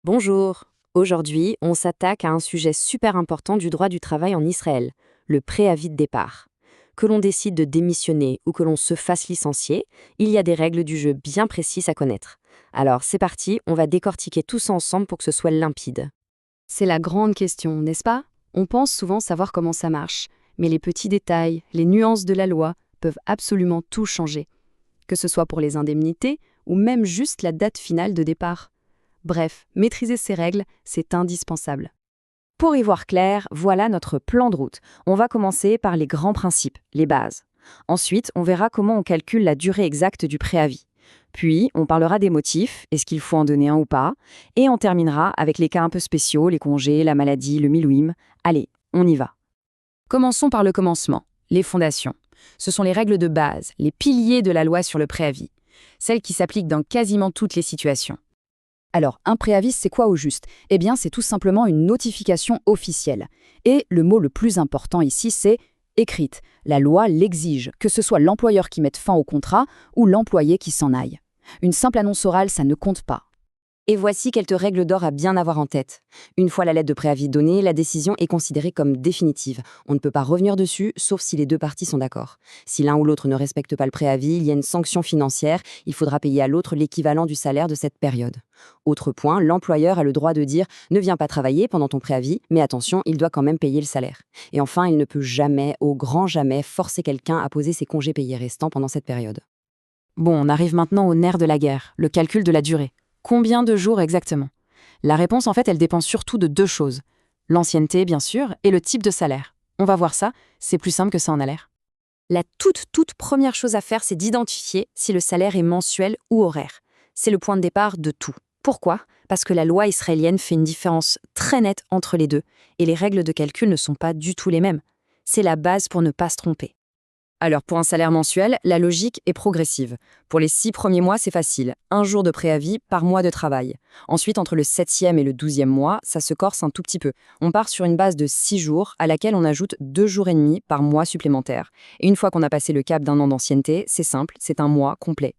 Bonjour. Aujourd'hui, on s'attaque à un sujet super important du droit du travail en Israël, le préavis de départ. Que l'on décide de démissionner ou que l'on se fasse licencier, il y a des règles du jeu bien précises à connaître. Alors c'est parti, on va décortiquer tout ça ensemble pour que ce soit limpide. C'est la grande question, n'est-ce pas? On pense souvent savoir comment ça marche, mais les petits détails, les nuances de la loi peuvent absolument tout changer, que ce soit pour les indemnités ou même juste la date finale de départ. Bref, maîtriser ces règles, c'est indispensable. Pour y voir clair, voilà notre plan de route. On va commencer par les grands principes, les bases. Ensuite, on verra comment on calcule la durée exacte du préavis. Puis, on parlera des motifs, est-ce qu'il faut en donner un ou pas, et on terminera avec les cas un peu spéciaux, les congés, la maladie, le milouim. Allez, on y va. Commençons par le commencement, les fondations. Ce sont les règles de base, les piliers de la loi sur le préavis, celles qui s'appliquent dans quasiment toutes les situations. Alors, un préavis, c'est quoi au juste? Eh bien, c'est tout simplement une notification officielle. Et le mot le plus important ici, c'est écrite. La loi l'exige, que ce soit l'employeur qui mette fin au contrat ou l'employé qui s'en aille. Une simple annonce orale, ça ne compte pas. Et voici quelques règles d'or à bien avoir en tête. Une fois la lettre de préavis donnée, la décision est considérée comme définitive. On ne peut pas revenir dessus, sauf si les deux parties sont d'accord. Si l'un ou l'autre ne respecte pas le préavis, il y a une sanction financière, il faudra payer à l'autre l'équivalent du salaire de cette période. Autre point, l'employeur a le droit de dire « ne viens pas travailler pendant ton préavis, mais attention, il doit quand même payer le salaire ». Et enfin, il ne peut jamais, au grand jamais, forcer quelqu'un à poser ses congés payés restants pendant cette période. Bon, on arrive maintenant au nerf de la guerre, le calcul de la durée. Combien de jours exactement? La réponse, en fait, elle dépend surtout de deux choses. L'ancienneté, bien sûr, et le type de salaire. On va voir ça, c'est plus simple que ça en a l'air. La toute première chose à faire, c'est d'identifier si le salaire est mensuel ou horaire. C'est le point de départ de tout. Pourquoi? Parce que la loi israélienne fait une différence très nette entre les deux, et les règles de calcul ne sont pas du tout les mêmes. C'est la base pour ne pas se tromper. Alors, pour un salaire mensuel, la logique est progressive. Pour les 6 premiers mois, c'est facile. 1 jour de préavis par mois de travail. Ensuite, entre le 7e et le 12e mois, ça se corse un tout petit peu. On part sur une base de 6 jours, à laquelle on ajoute 2 jours et demi par mois supplémentaire. Et une fois qu'on a passé le cap d'1 an d'ancienneté, c'est simple, c'est un mois complet.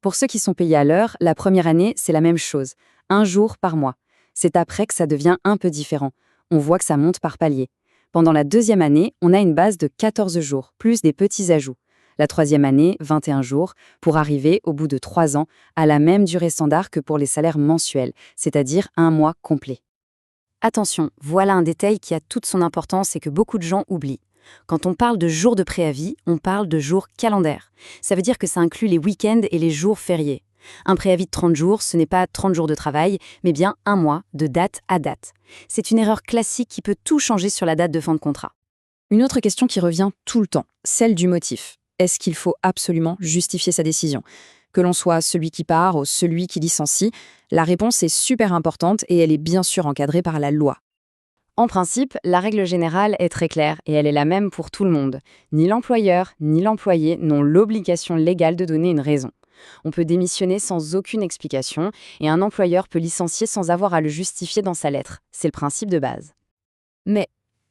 Pour ceux qui sont payés à l'heure, la première année, c'est la même chose. 1 jour par mois. C'est après que ça devient un peu différent. On voit que ça monte par palier. Pendant la deuxième année, on a une base de 14 jours, plus des petits ajouts. La troisième année, 21 jours, pour arriver, au bout de 3 ans, à la même durée standard que pour les salaires mensuels, c'est-à-dire un mois complet. Attention, voilà un détail qui a toute son importance et que beaucoup de gens oublient. Quand on parle de jours de préavis, on parle de jours calendaires. Ça veut dire que ça inclut les week-ends et les jours fériés. Un préavis de 30 jours, ce n'est pas 30 jours de travail, mais bien un mois, de date à date. C'est une erreur classique qui peut tout changer sur la date de fin de contrat. Une autre question qui revient tout le temps, celle du motif. Est-ce qu'il faut absolument justifier sa décision? Que l'on soit celui qui part ou celui qui licencie, la réponse est super importante et elle est bien sûr encadrée par la loi. En principe, la règle générale est très claire et elle est la même pour tout le monde. Ni l'employeur ni l'employé n'ont l'obligation légale de donner une raison. On peut démissionner sans aucune explication et un employeur peut licencier sans avoir à le justifier dans sa lettre. C'est le principe de base. Mais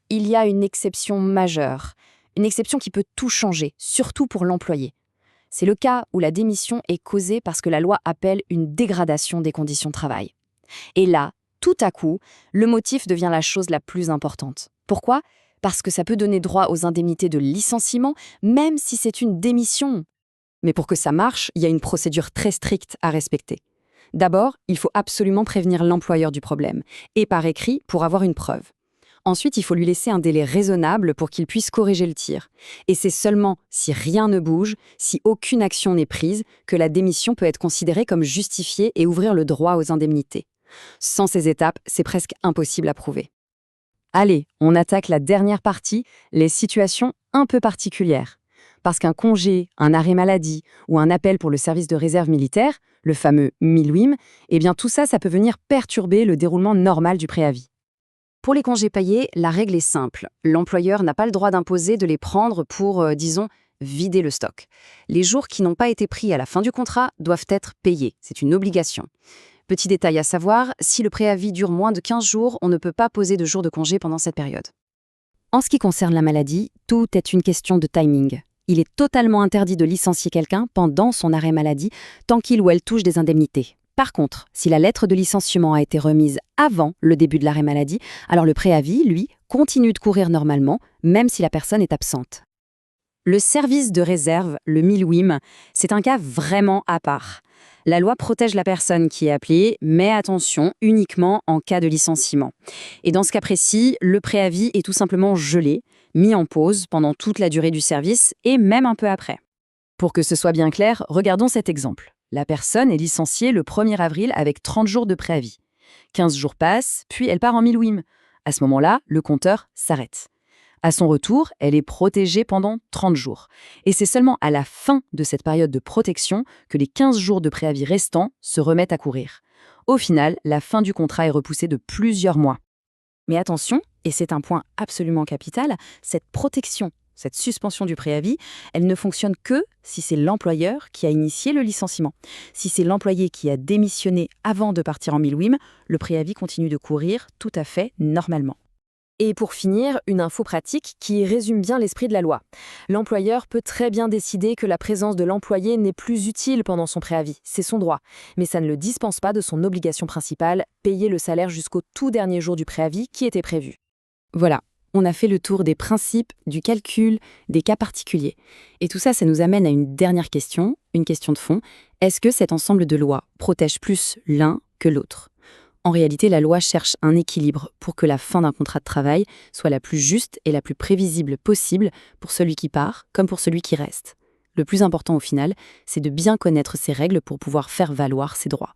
il y a une exception majeure, une exception qui peut tout changer, surtout pour l'employé. C'est le cas où la démission est causée parce que la loi appelle une dégradation des conditions de travail. Et là, tout à coup, le motif devient la chose la plus importante. Pourquoi? Parce que ça peut donner droit aux indemnités de licenciement, même si c'est une démission. Mais pour que ça marche, il y a une procédure très stricte à respecter. D'abord, il faut absolument prévenir l'employeur du problème, et par écrit pour avoir une preuve. Ensuite, il faut lui laisser un délai raisonnable pour qu'il puisse corriger le tir. Et c'est seulement si rien ne bouge, si aucune action n'est prise, que la démission peut être considérée comme justifiée et ouvrir le droit aux indemnités. Sans ces étapes, c'est presque impossible à prouver. Allez, on attaque la dernière partie, les situations un peu particulières. Parce qu'un congé, un arrêt maladie ou un appel pour le service de réserve militaire, le fameux milouim, eh bien tout ça, ça peut venir perturber le déroulement normal du préavis. Pour les congés payés, la règle est simple. L'employeur n'a pas le droit d'imposer de les prendre pour, disons, vider le stock. Les jours qui n'ont pas été pris à la fin du contrat doivent être payés. C'est une obligation. Petit détail à savoir, si le préavis dure moins de 15 jours, on ne peut pas poser de jours de congé pendant cette période. En ce qui concerne la maladie, tout est une question de timing. Il est totalement interdit de licencier quelqu'un pendant son arrêt maladie tant qu'il ou elle touche des indemnités. Par contre, si la lettre de licenciement a été remise avant le début de l'arrêt maladie, alors le préavis, lui, continue de courir normalement, même si la personne est absente. Le service de réserve, le MILWIM, c'est un cas vraiment à part. La loi protège la personne qui est appelée, mais attention, uniquement en cas de licenciement. Et dans ce cas précis, le préavis est tout simplement gelé, mis en pause pendant toute la durée du service et même un peu après. Pour que ce soit bien clair, regardons cet exemple. La personne est licenciée le 1er avril avec 30 jours de préavis. 15 jours passent, puis elle part en MILWIM. À ce moment-là, le compteur s'arrête. À son retour, elle est protégée pendant 30 jours. Et c'est seulement à la fin de cette période de protection que les 15 jours de préavis restants se remettent à courir. Au final, la fin du contrat est repoussée de plusieurs mois. Mais attention, et c'est un point absolument capital, cette protection, cette suspension du préavis, elle ne fonctionne que si c'est l'employeur qui a initié le licenciement. Si c'est l'employé qui a démissionné avant de partir en MILWIM, le préavis continue de courir tout à fait normalement. Et pour finir, une info pratique qui résume bien l'esprit de la loi. L'employeur peut très bien décider que la présence de l'employé n'est plus utile pendant son préavis, c'est son droit. Mais ça ne le dispense pas de son obligation principale, payer le salaire jusqu'au tout dernier jour du préavis qui était prévu. Voilà, on a fait le tour des principes, du calcul, des cas particuliers. Et tout ça, ça nous amène à une dernière question, une question de fond. Est-ce que cet ensemble de lois protège plus l'un que l'autre ? En réalité, la loi cherche un équilibre pour que la fin d'un contrat de travail soit la plus juste et la plus prévisible possible pour celui qui part comme pour celui qui reste. Le plus important au final, c'est de bien connaître ces règles pour pouvoir faire valoir ses droits.